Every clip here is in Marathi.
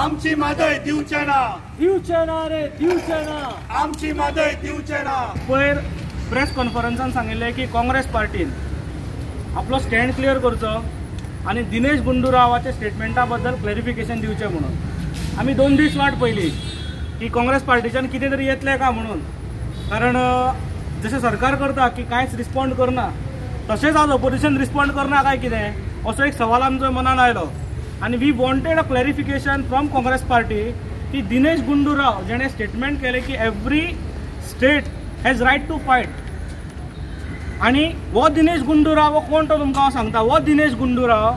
आमची मादय दिवचे ना, दिवचे ना रे दिवचे ना, आमची मादय दिवचे ना। पयर प्रेस कॉन्फरन्सान सांगिल्लें की काँग्रेस पार्टीन आपलो स्टँड क्लियर करचो आनी दिनेश गुंडूरावाच्या स्टेटमेंटा बद्दल क्लॅरिफिकेशन दिवचें म्हणून। आमी 2 दीस वाट पयली की काँग्रेस पार्टीच्यान कितें तरी येतलें का म्हणून, कारण जशें सरकार करता की कांयच रिस्पॉन्ड करना तशेंच आज ऑपोजिशन रिस्पॉन्ड करना काय कितें असो एक सवाल आमच्या मनान आयलो। आनी we wanted a clarification from Congress party की दिनेश गुंडूराव जेणें स्टेटमेंट केलें की every state has right to fight, आनी वो दिनेश गुंडूराव वो कोण तो तुमकां हांव सांगता। वो दिनेश गुंडूराव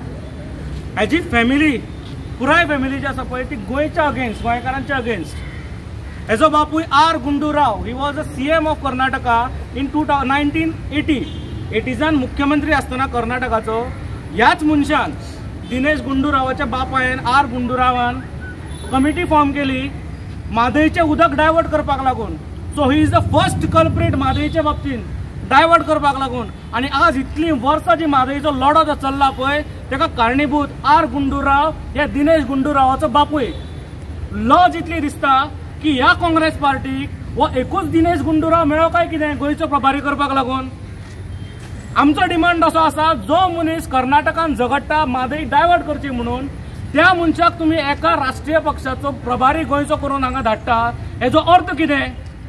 हेजी फॅमिली पुराय फॅमिली जी आसा पळय ती गोंयच्या अगेन्स्ट, गोंयकारांच्या अगेन्स्ट। हेजो बापूय R Gundurao, he was a CM of Karnataka in 1980 मुख्यमंत्री आसतना कर्नाटकाचो। ह्याच मनशान दिनेश गुंडूरावाच्या बापायन आर गुंडूरावान कमिटी फॉर्म केली म्हादयचें उदक डायवर्ट करपाक लागून। So he is the first culprit म्हादयच्या बाबतीन डायवर्ट करपाक लागून। आनी आज इतली वर्सां जी म्हादयचो लढो जो चल्ला पळय तेका कारणीभूत आर गुंडूराव ह्या दिनेश गुंडूरावाचो बापूय। लॉज इतली दिसता की ह्या काँग्रेस पार्टीक वो एकूच दिनेश गुंडूराव मेळ्ळो काय कितें गोंयचो प्रभारी करपाक लागून। आमचो डिमांड असो आसा, जो मनीस कर्नाटकान झगडटा म्हादय डायवर्ट करची म्हणून, त्या मनशाक तुम्ही एका राष्ट्रीय पक्षाचो प्रभारी गोंयचो करून हांगा धाडटा। हेजो अर्थ कितें?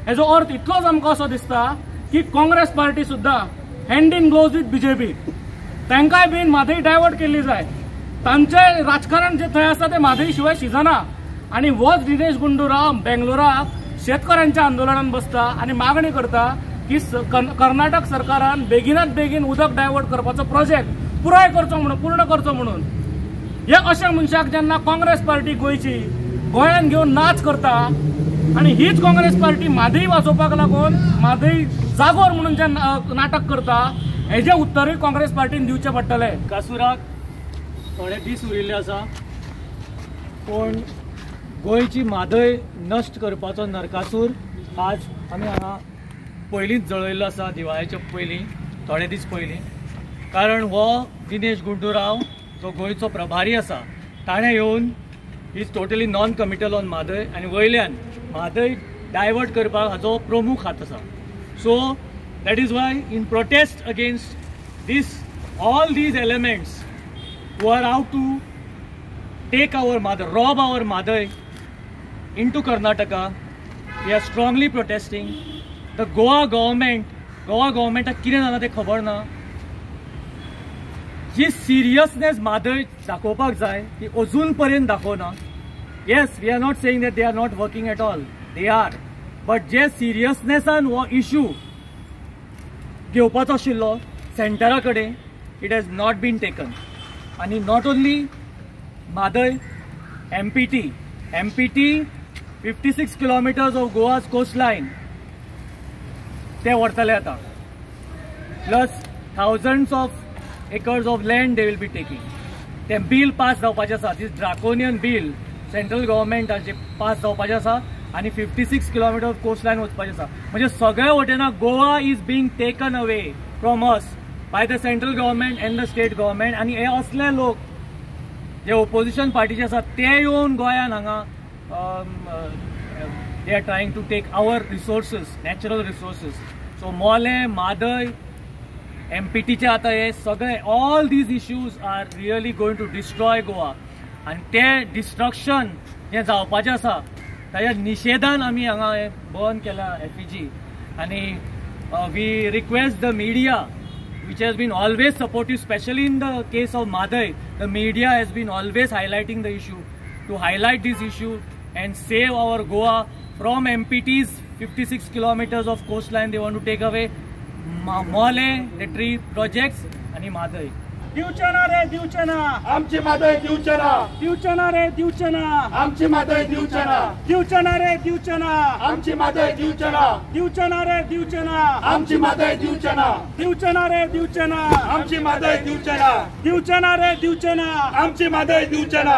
हेजो अर्थ इतलोच आमकां असो दिसता की काँग्रेस पार्टी सुद्दां hand in gloves with BJP, तांकांय बीन म्हादय डायवर्ट केल्ली जाय। तांचें राजकारण जे थंय आसा तें म्हादय शिवाय शिजना। आनी होच दिनेश गुंडूराव बेंगलोराक शेतकऱ्यांच्या आंदोलनात बसता आनी मागणी करता की कर्नाटक सरकारान बेगिनात बेगीन उदक डायवर्ट करपाचो प्रोजेक्ट पुराय करचो म्हणून, पूर्ण करचो म्हणून। हे अशा मनशाक जेन्ना काँग्रेस पार्टी गोंयची गोंयान घेवन नाच करता आनी हीच काँग्रेस पार्टी म्हादय वाजोवपाक लागून म्हादय जागोर म्हणून जे नाटक करता, हेजे उत्तरूय काँग्रेस पार्टीन दिवचें पडटलें। कासुराक थोडे दीस उरिल्ले आसा, पूण गोंयची म्हादय नश्ट करपाचो नरकासूर आज आमी हांगा पयलींच जळयल्लो आसा, दिवाळेच्या पयलीं थोडे दीस पयलीं। कारण हो दिनेश गुंडूराव जो गोंयचो प्रभारी आसा ताणें येवन is totally non committal on Mhadei आनी वयल्यान म्हादय डायवर्ट करपाक हाचो प्रमुख हात आसा। So that is why in protest against all these elements who are out to take our Mhadei, rob our Mhadei into Karnataka, we are strongly protesting. The Goa government कितें जालां तें खबर ना। जी सिरियसनेस म्हादय दाखोवपाक जाय ती अजून पर्यंत दाखोवना। Yes, we are not saying that they are not working at all, they are, but जे सिरियसनेसान हो इश्यू घेवपाचो आशिल्लो सेंटरा कडेन, it has not been taken. आनी not only Mhadei, MPT 56 kilometers of Goa's coastline they व्हरतले आता, plus thousands of acres of land they will be taking। ते बिल पास जावपाचें आसा, दिस ड्राकोनियन बिल सेंट्रल गव्हर्मेंटाचे पास जावपाचें आसा आनी 56 किलोमीटर ऑफ कोस्टलायन वचपाचें आसा। म्हणजे सगळ्या वटेन Goa is being taken away from us by the central government end the state government. आनी हे असले लोक जे ओपोजिशन पार्टीचे आसा ते येवन गोंयान हांगा they are trying to take our resources, natural resources। So मोले, म्हादय, MPT चे आता हे सगळे, all these issues are really going to destroy Goa। आणि ते डिस्ट्रक्शन जे जावपाचें आसा ताच्या निशेधान आमी हांगा हे बंद केला FEG। आनी we request the media which has been always supportive, especially in the case of Madai, the media has been always highlighting the issue, to highlight this issue and save our Goa from MPT's 56 kilometers of coastline they want to take away, Mole, the tree projects, and Madai. दिवचना रे दिवचना, आमची मादय दिवचना, दिवचना रे दिवचना, आमची मादय दिवचना, दिवचना रे दिवचना, आमची मादय दिवचना, दिवचना रे दिवचना, आमची मादय दिवचना, दिवचना रे दिवचना, आमची मादय दिवचना, दिवचना रे दिवचना, आमची मादय दिवचना।